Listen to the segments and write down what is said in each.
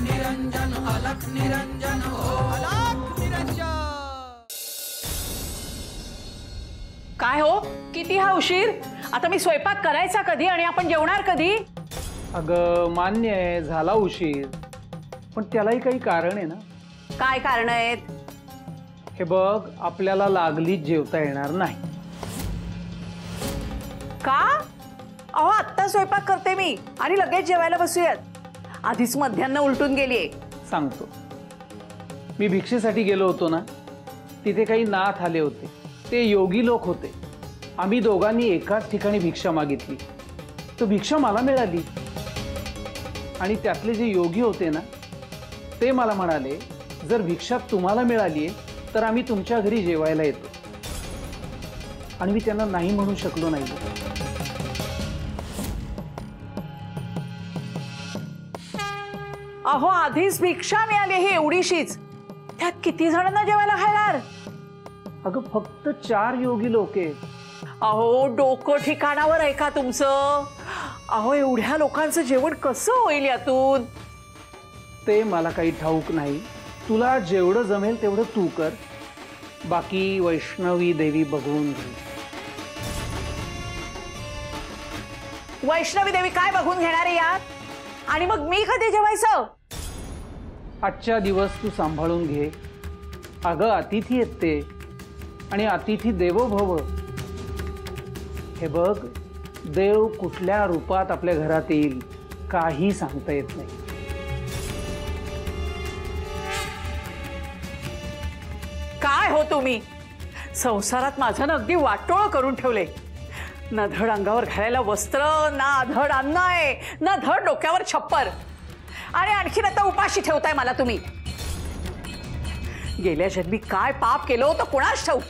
निरंजन अलख निरंजन हो अलख निरंजन। काय हो, किती हा उशीर? आता मी स्वयंपाक करायचा कधी आणि आपण जेवणार कधी? अगं मान्य आहे झाला उशीर, पण त्यालाही काही कारण आहे ना। काय कारण आहेत? हे बघ, आपल्याला लागलीच जेवता येणार नाही। का? अहो आत्ता स्वयंपाक करते मी आणि लगेच जेवायला बसूयात। आधीच मध्यान्न उलटून गेलीये। सांगतो, मी भिक्षेसाठी गेलो होतो ना, तिथे काही नाथ आले होते, ते योगी लोक होते। आम्ही दोघांनी एकाच ठिकाणी भिक्षा मागितली, तो भिक्षा मला मिळाली। आणि त्यातले जे योगी होते ना, ते मला म्हणाले जर भिक्षा तुम्हाला मिळाली तर आम्ही तुमच्या घरी जेवायला येतो। आणि मी त्यांना नाही म्हणू शकलो नाही। अहो आधीच भिक्षा मिळाली ही एवढीशीच, त्यात किती जणांना जेवायला घालणार? अगं फक्त 4 योगी लोक आहेत। अहो डोकं ठिकाणावर आहे का तुमचं? अहो एवढ्या लोकांचं जेवण कसं होईल यातून? ते मला काही ठाऊक नाही, तुला जेवढं जमेल तेवढं तू कर, बाकी वैष्णवी देवी बघून घे। वैष्णवी देवी काय बघून घेणार आहे यात? आणि मग मी कधी जेवायचं? आजच्या दिवस तू सांभाळून घे। अगं अतिथी आहेत ते, आणि अतिथी देवो भव। हे बघ, देव कुठल्या रूपात आपल्या घरात येईल काही सांगता येत नाही। काय हो तुम्ही, संसारात माझं ना अगदी वाटोळ करून ठेवले। ना धड अंगावर घालायला वस्त्र, ना धड अन्न आहे, ना धड डोक्यावर छप्पर, आणि आणखीन आता उपाशी ठेवताय मला तुम्ही। गेल्या जन्मी काय पाप केलं होतं कोणास ठाऊक।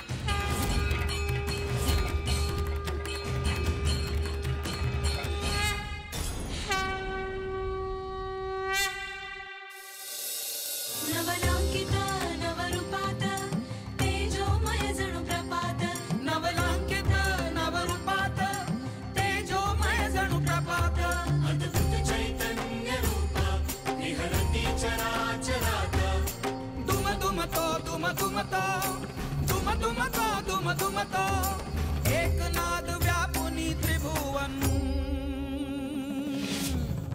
एक नाद व्यापुनी त्रिभुवन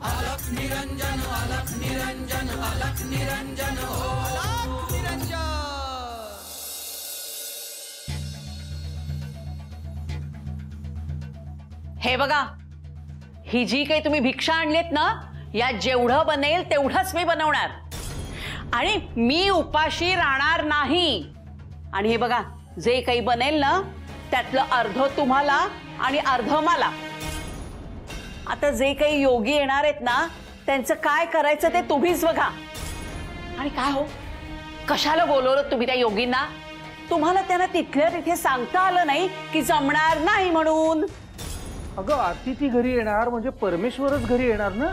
अलख निरंजन अलख निरंजन अलख निरंजन हो अलख निरंजन। हे बघा, ही जी काही तुम्ही भिक्षा आणलीत ना, या जेवढं बनेल तेवढंच मी बनवणार, आणि मी उपाशी राहणार नाही। आणि हे बघा, जे काही बनेल ना त्यातलं अर्ध तुम्हाला आणि अर्ध मला। आता जे काही योगी येणार आहेत ना, त्यांचं काय करायचं ते तुम्हीच बघा। आणि काय हो, कशाला बोलवलं तुम्ही त्या योगींना? तुम्हाला त्यांना तिथल्या तिथे सांगता आलं नाही की जमणार नाही म्हणून? अगं अतिथी घरी येणार म्हणजे परमेश्वरच घरी येणार ना।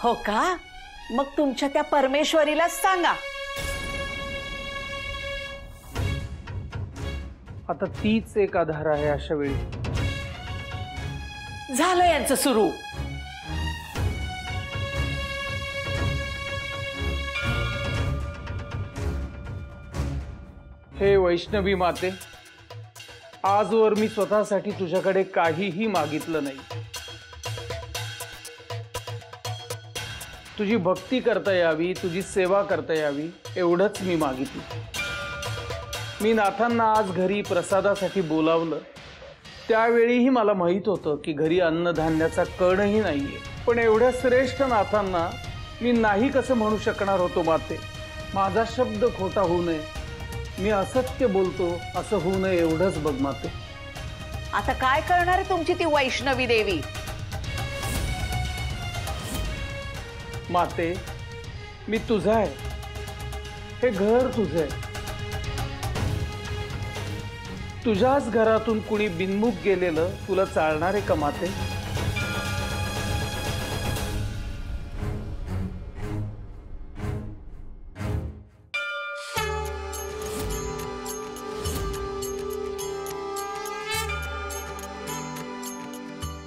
हो का? मग तुमच्या त्या परमेश्वरीलाच सांगा। आता तीच एक आधार आहे अशा वेळी। झालं यांचं सुरू। हे वैष्णवी माते, आजवर मी स्वतःसाठी तुझ्याकडे काहीही मागितलं नाही। तुझी भक्ती करता यावी, तुझी सेवा करता यावी एवढंच मी मागितलं। मी नाथांना आज घरी प्रसादासाठी बोलावलं, त्यावेळीही मला माहित होतं की घरी अन्नधान्याचा कणही नाहीये, पण एवढ्या श्रेष्ठ नाथांना मी नाही कसं म्हणू शकणार होतो माते? माझा शब्द खोटा होऊ नये, मी असत्य बोलतो असं होऊ नये एवढंच बघ माते। आता काय करणार आहे तुमची ती वैष्णवी देवी? माते, मी तुझा आहे, हे घर तुझं आहे। तुझ्याच घरातून कुणी बिनमुख गेलेलं तुला चालणार आहे का माते?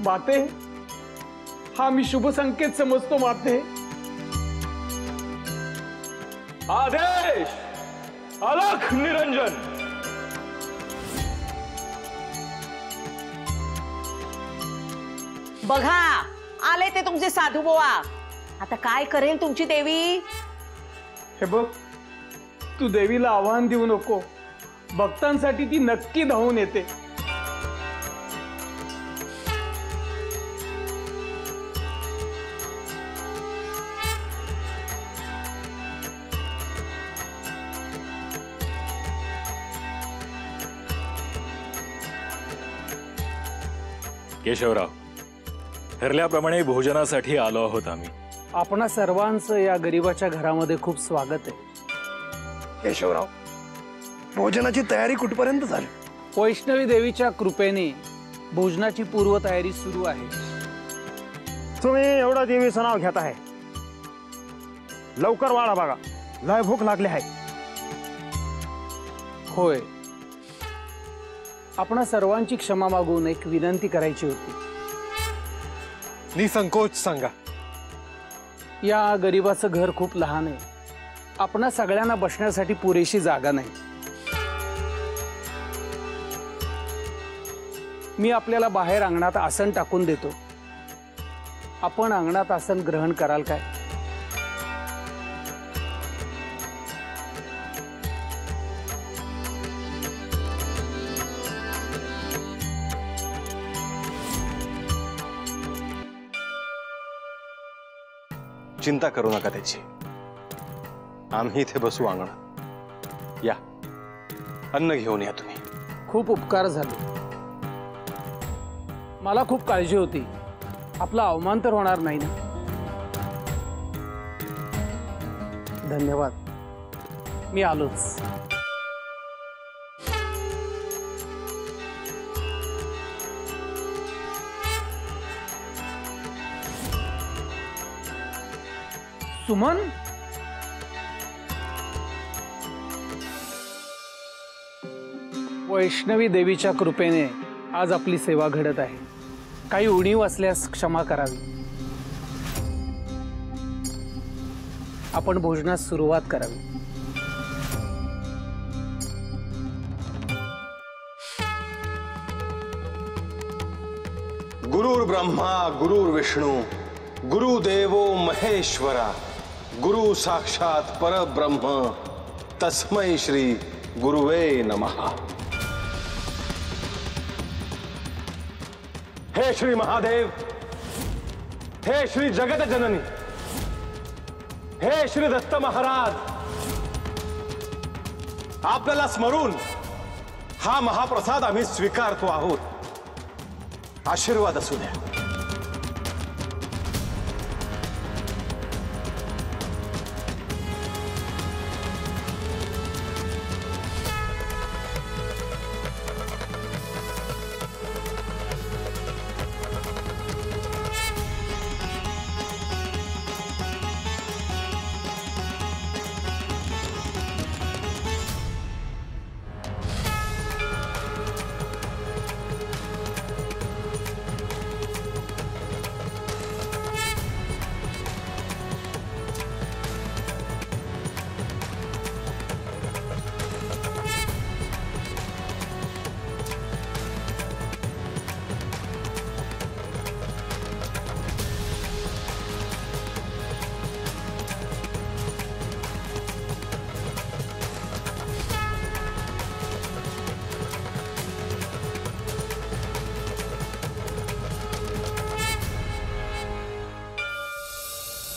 माते, हा मी शुभ संकेत समजतो माते। आदेश अलख निरंजन. बघा आले ते तुमचे साधू बोवा. आता काय करेल तुमची देवी? हे बघ, तू देवीला आव्हान देऊ नको. भक्तांसाठी ती नक्की धावून येते. केशवराव, ठरल्याप्रमाणे भोजनासाठी आलो आहोत आम्ही. आपणा सर्वांचं या गरिबाच्या घरामध्ये खूप स्वागत आहे. केशवराव, भोजनाची तयारी कुठपर्यंत झाली? वैष्णवी देवीच्या कृपेने भोजनाची पूर्वतयारी सुरू आहे. तुम्ही एवढा देवीचं नाव घेत आहे, लवकर वाढा बघा, लय भूक लागली आहे. होय, आपणा सर्वांची क्षमा मागून एक विनंती करायची होती. निसंकोच सांगा. या गरिबाचं घर खूप लहान आहे. आपणा सगळ्यांना बसण्यासाठी पुरेशी जागा नाही. मी आपल्याला बाहेर अंगणात आसन टाकून देतो. आपण अंगणात आसन ग्रहण कराल काय? चिंता करू नका त्याची. आम्ही इथे बसू अंगणात. या, अन्न घेऊन या तुम्ही. खूप उपकार झाले. मला खूप काळजी होती, आपला अवमान तर होणार नाही ना. धन्यवाद, मी आलोच. सुमन, वैष्णवी देवीच्या कृपेने आज आपली सेवा घडत आहे. काही उणीव असल्यास क्षमा करावी. आपण भोजनास सुरुवात करावी. गुरुर् ब्रह्मा गुरुर्विष्णू गुरुदेवो महेश्वरा गुरु साक्षात परब्रह्म तस्मै श्री गुरुवे नमः. हे श्री महादेव, हे श्री जगत जननी, हे श्री दत्त महाराज, आपल्याला स्मरून हा महाप्रसाद आम्ही स्वीकारतो आहोत. आशीर्वाद असू द्या.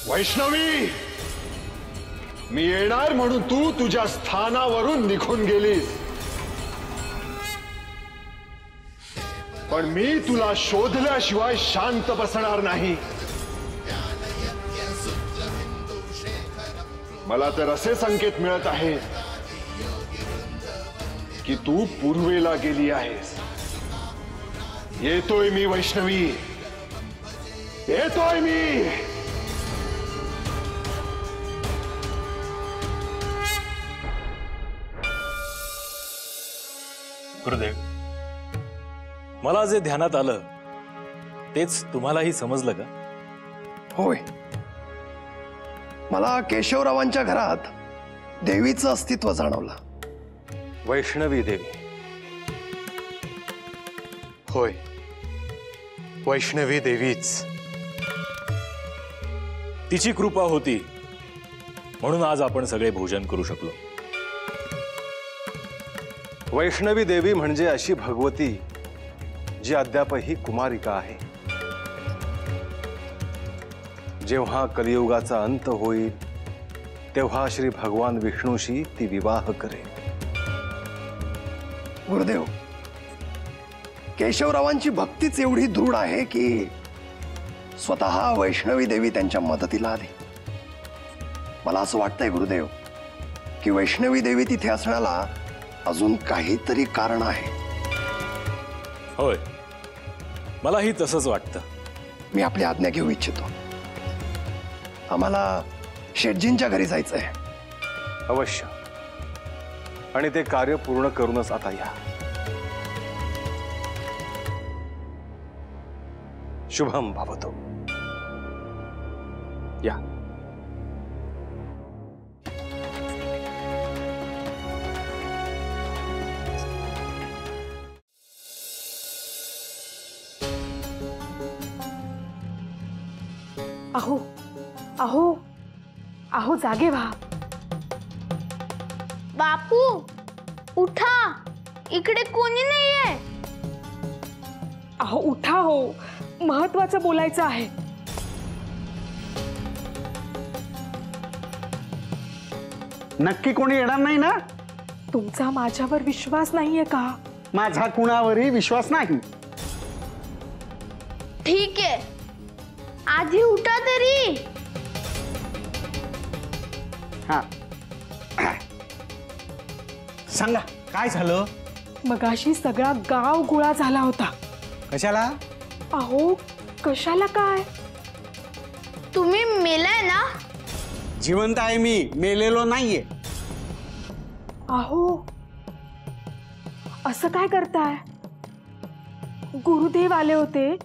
वैष्णवी, मी येणार म्हणून तू तुझ्या स्थानावरून निघून गेलीस, पण मी तुला शोधल्याशिवाय शांत बसणार नाही. मला तर असे संकेत मिळत आहेत की तू पूर्वेला गेली आहेस. येतोय मी वैष्णवी, येतोय मी. गुरुदेव, मला जे ध्यानात आलं तेच तुम्हालाही समजलं का? होय, मला केशवरावांच्या घरात देवीचं अस्तित्व जाणवलं. वैष्णवी देवी. होय, वैष्णवी देवीच. तिची कृपा होती म्हणून आज आपण सगळे भोजन करू शकलो. वैष्णवी देवी म्हणजे अशी भगवती जी अद्यापही कुमारिका आहे. जेव्हा कलियुगाचा अंत होईल तेव्हा श्री भगवान विष्णूशी ती विवाह करेल. गुरुदेव, केशवरावांची भक्तीच एवढी दृढ आहे की स्वतः वैष्णवी देवी त्यांच्या मदतीला आली. मला असं वाटतंय गुरुदेव की वैष्णवी देवी तिथे असण्याला अजून काहीतरी कारण आहे. होय, मलाही तसंच वाटतं. मी आपली आज्ञा घेऊ इच्छितो. आम्हाला शेटजींच्या घरी जायचंय. अवश्य. आणि ते कार्य पूर्ण करूनच आता या. शुभम भवतो. या. अहो अहो अहो जागे व्हा. बापू उठा, इकडे कोणी नाहीये. अहो उठा हो, महत्वाचं बोलायचं आहे. नक्की कोणी येणार नाही ना? तुमचा माझ्यावर विश्वास नाहीये का? माझा कुणावरही विश्वास नाही. ठीक आहे, आधी उठा तरी. हा, सांगा काय झालं? मगाशी सगळा गाव गोळा झाला होता. कशाला? अहो कशाला काय? तुम्ही मेलाय ना? जिवंत आहे मी, मेलेलो नाहीये. अहो असं काय करताय? गुरुदेव आले होते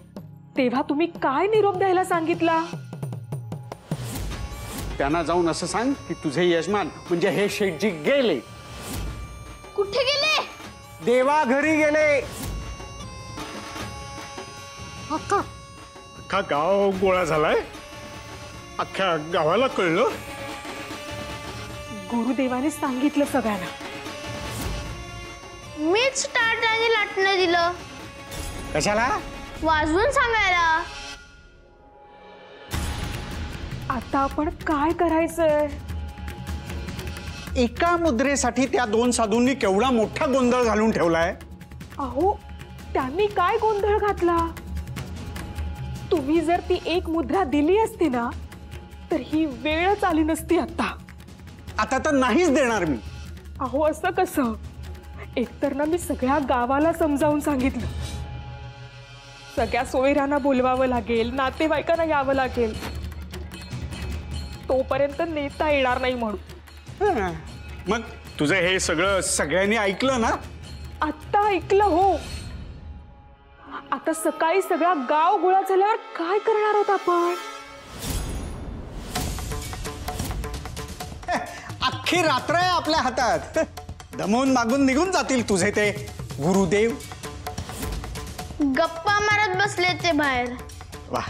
तेव्हा तुम्ही काय निरोप द्यायला सांगितला? त्यांना जाऊन असं सांग की तुझे यजमान म्हणजे हे शेठजी गेले. कुठे गेले? देवा घरी गेले. अख्खा गाव गोळा झालाय. अख्ख्या गावाला कळलं. गुरुदेवाने सांगितलं सगळ्यांना. मीच स्टार्ट आणि लाटणं दिलं. कशाला? वाजवून सांगायला. आता आपण काय करायचंय? एका मुद्रेसाठी त्या दोन साधूंनी केवढा मोठा गोंधळ घालून ठेवलाय. अहो त्यांनी काय गोंधळ घातला? तुम्ही जर ती एक मुद्रा दिली असती ना तर ही वेळच आली नसती आता. आता तर नाहीच देणार मी. अहो असं कसं? एकतर ना मी सगळ्या गावाला समजावून सांगितलं. सगळ्या सोयऱ्यांना बोलवावं लागेल, नातेवाईकांना यावं लागेल. तोपर्यंत नेता येणार नाही म्हणून. मग तुझं हे सगळं सगळ्यांनी ऐकलं ना? आत्ता ऐकलं हो. आता सकाळी सगळा गाव गोळा झाल्यावर काय करणार आहोत आपण? अख्खी रात्र आहे आपल्या हातात. दमून मागून निघून जातील तुझे ते गुरुदेव. गप्पा मारत बसले ते बाहेर. वाह.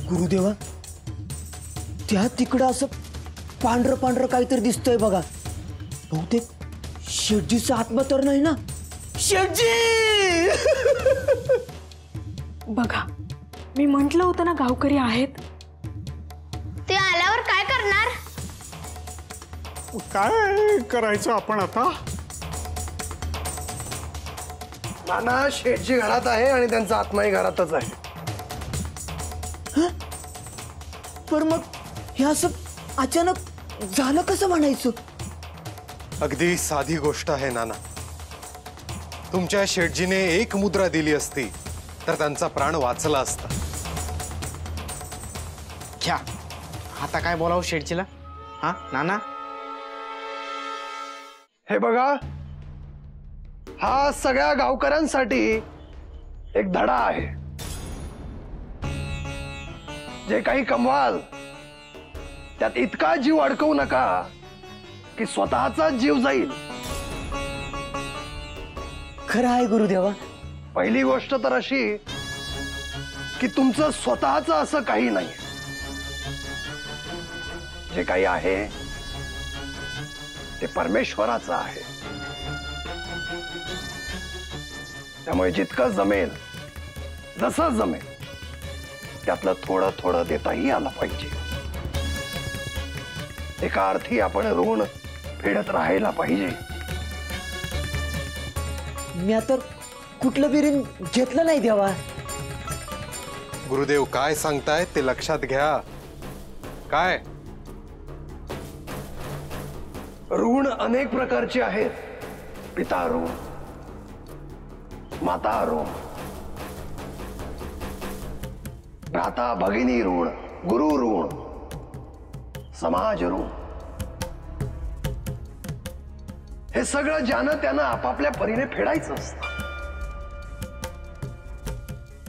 गुरुदेवा, त्या तिकडं असं पांढरं पांढरं काहीतरी दिसतंय बघा. बहुतेक शेठजीचा आत्मा तर नाही ना? शेठजी! बघा, मी म्हंटल होतं ना गावकरी आहेत. ते आल्यावर काय करणार? काय करायचं आपण आता? नाना, शेठजी घरात आहे आणि त्यांचा आत्माही घरातच आहे. पर मग हे असं अचानक झालं कसं म्हणायचं? अगदी साधी गोष्ट आहे नाना. तुमच्या शेठजीने एक मुद्रा दिली असती तर त्यांचा प्राण वाचला असता. घ्या, आता काय बोलावं शेठजीला? हा नाना, हे बघा, हा सगळ्या गावकऱ्यांसाठी एक धडा आहे. जे काही कमवाल त्यात इतका जीव अडकवू नका की स्वतःचा जीव जाईल. खरं आहे गुरुदेवा. पहिली गोष्ट तर अशी की तुमचं स्वतःचं असं काही नाही. जे काही आहे ते परमेश्वराचं आहे. त्यामुळे जितकं जमेल जसं जमेल त्यातलं थोडं थोडं देताही आलं पाहिजे. एका अर्थी आपण ऋण फेडत राहायला पाहिजे. मी आता कुठलं बी ऋण घेतलं नाही देवा. गुरुदेव काय सांगताय ते लक्षात घ्या. काय ऋण अनेक प्रकारचे आहेत. पिता ऋण, माता ऋण, भ्राता भगिनी ऋण, गुरु ऋण, समाज ऋण. हे सगळं ज्यानं त्यानं आपापल्या परीने फेडायचं असतं.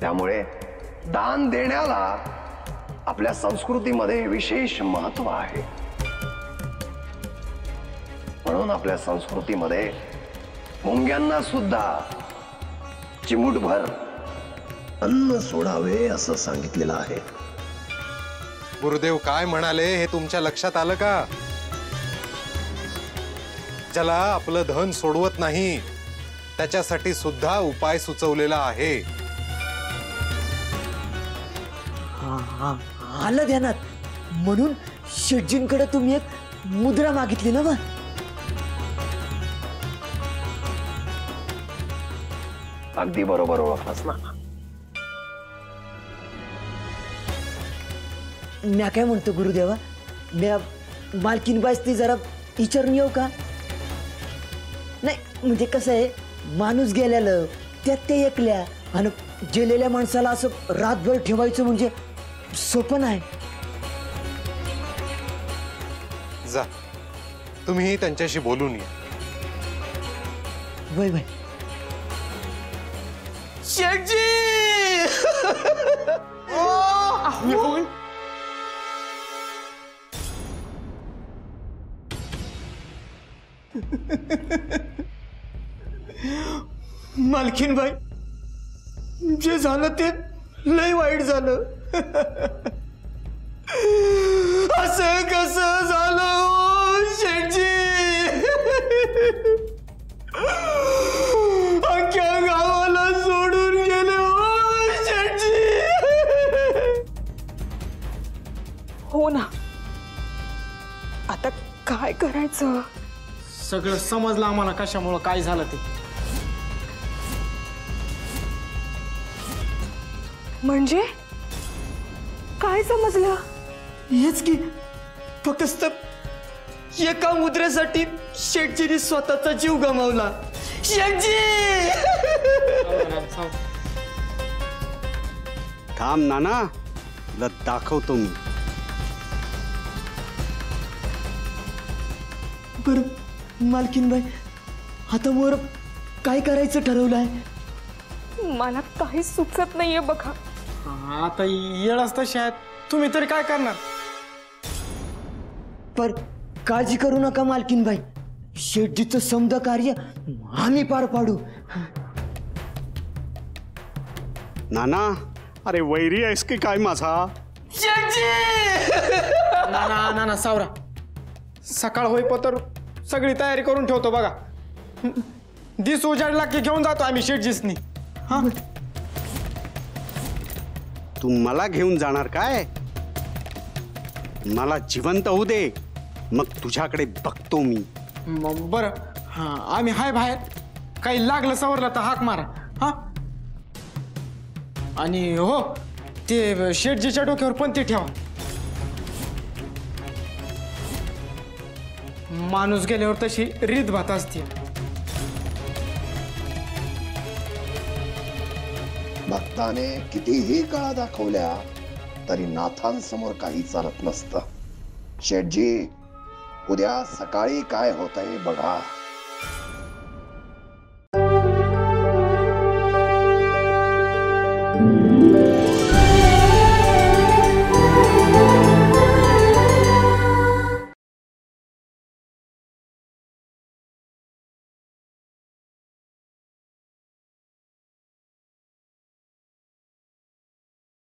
त्यामुळे दान देण्याला आपल्या संस्कृतीमध्ये विशेष महत्व आहे. म्हणून आपल्या संस्कृतीमध्ये मुंग्यांना सुद्धा चिमूटभर अन्न सोडावे असं सांगितलेलं आहे. गुरुदेव काय म्हणाले हे तुमच्या लक्षात आलं का? ज्याला आपलं धन सोडवत नाही त्याच्यासाठी सुद्धा उपाय सुचवलेला आहे. आलं ध्यानात. म्हणून शेटजींकडे तुम्ही एक मुद्रा मागितली ना. अगदी बरोबर ओळखलास ना. मी काय म्हणतो गुरुदेवा, मी मालकीनबाईच ती जरा विचारून येऊ का? नाही म्हणजे कसं आहे, माणूस गेलेलं त्यात ते एकल्या आणि गेलेल्या माणसाला असं रातभर ठेवायचं म्हणजे सोपं नाही. जा तुम्ही त्यांच्याशी बोलून या. वय वय शेटजी. मालकीनबाई, जे झालं ते लय वाईट झालं. असं कसं झालं शेटजी? अख्ख्या गावाला सोडून गेले शेटजी. हो ना, आता काय करायचं? सगळं समजलं आम्हाला कशामुळं काय झालं ते. म्हणजे काय समजलं? हेच की फक्त एका मुद्रेसाठी शेटजीने स्वतःचा जीव गमावला. शेटजी थांब नाना, तुला दाखवतो मी. बर मालकीनबाई, आता वर काय करायचं ठरवलंय? मला काहीच सुचत नाहीये बघा. आता येळ असता शायद तुम्ही तरी काय करणार? पर काळजी करू नका मालकीनबाई, शेटजीचं समजा कार्य आम्ही पार पाडू. नाना, अरे वैरी आहेस की काय माझा? नाना नाना सावरा, सकाळ होईपतर सगळी तयारी करून ठेवतो बघा. दिस उजाडला की घेऊन जातो आम्ही शेटजीसनी. हा, तू मला घेऊन जाणार काय? मला जिवंत होऊ दे, मग तुझ्याकडे बघतो मी. बरं, हा आम्ही हाय बाहेर. काही लागलं सवरलं तर हाक मारा. हा, आणि हो ते शेटजीच्या डोक्यावर पण ते ठेवा. माणूस गेल्यावर तशी रीतभात असते. भक्ताने कितीही कळा दाखवल्या तरी नाथांसमोर काही चालत नसतं. शेटजी, उद्या सकाळी काय होतंय बघा.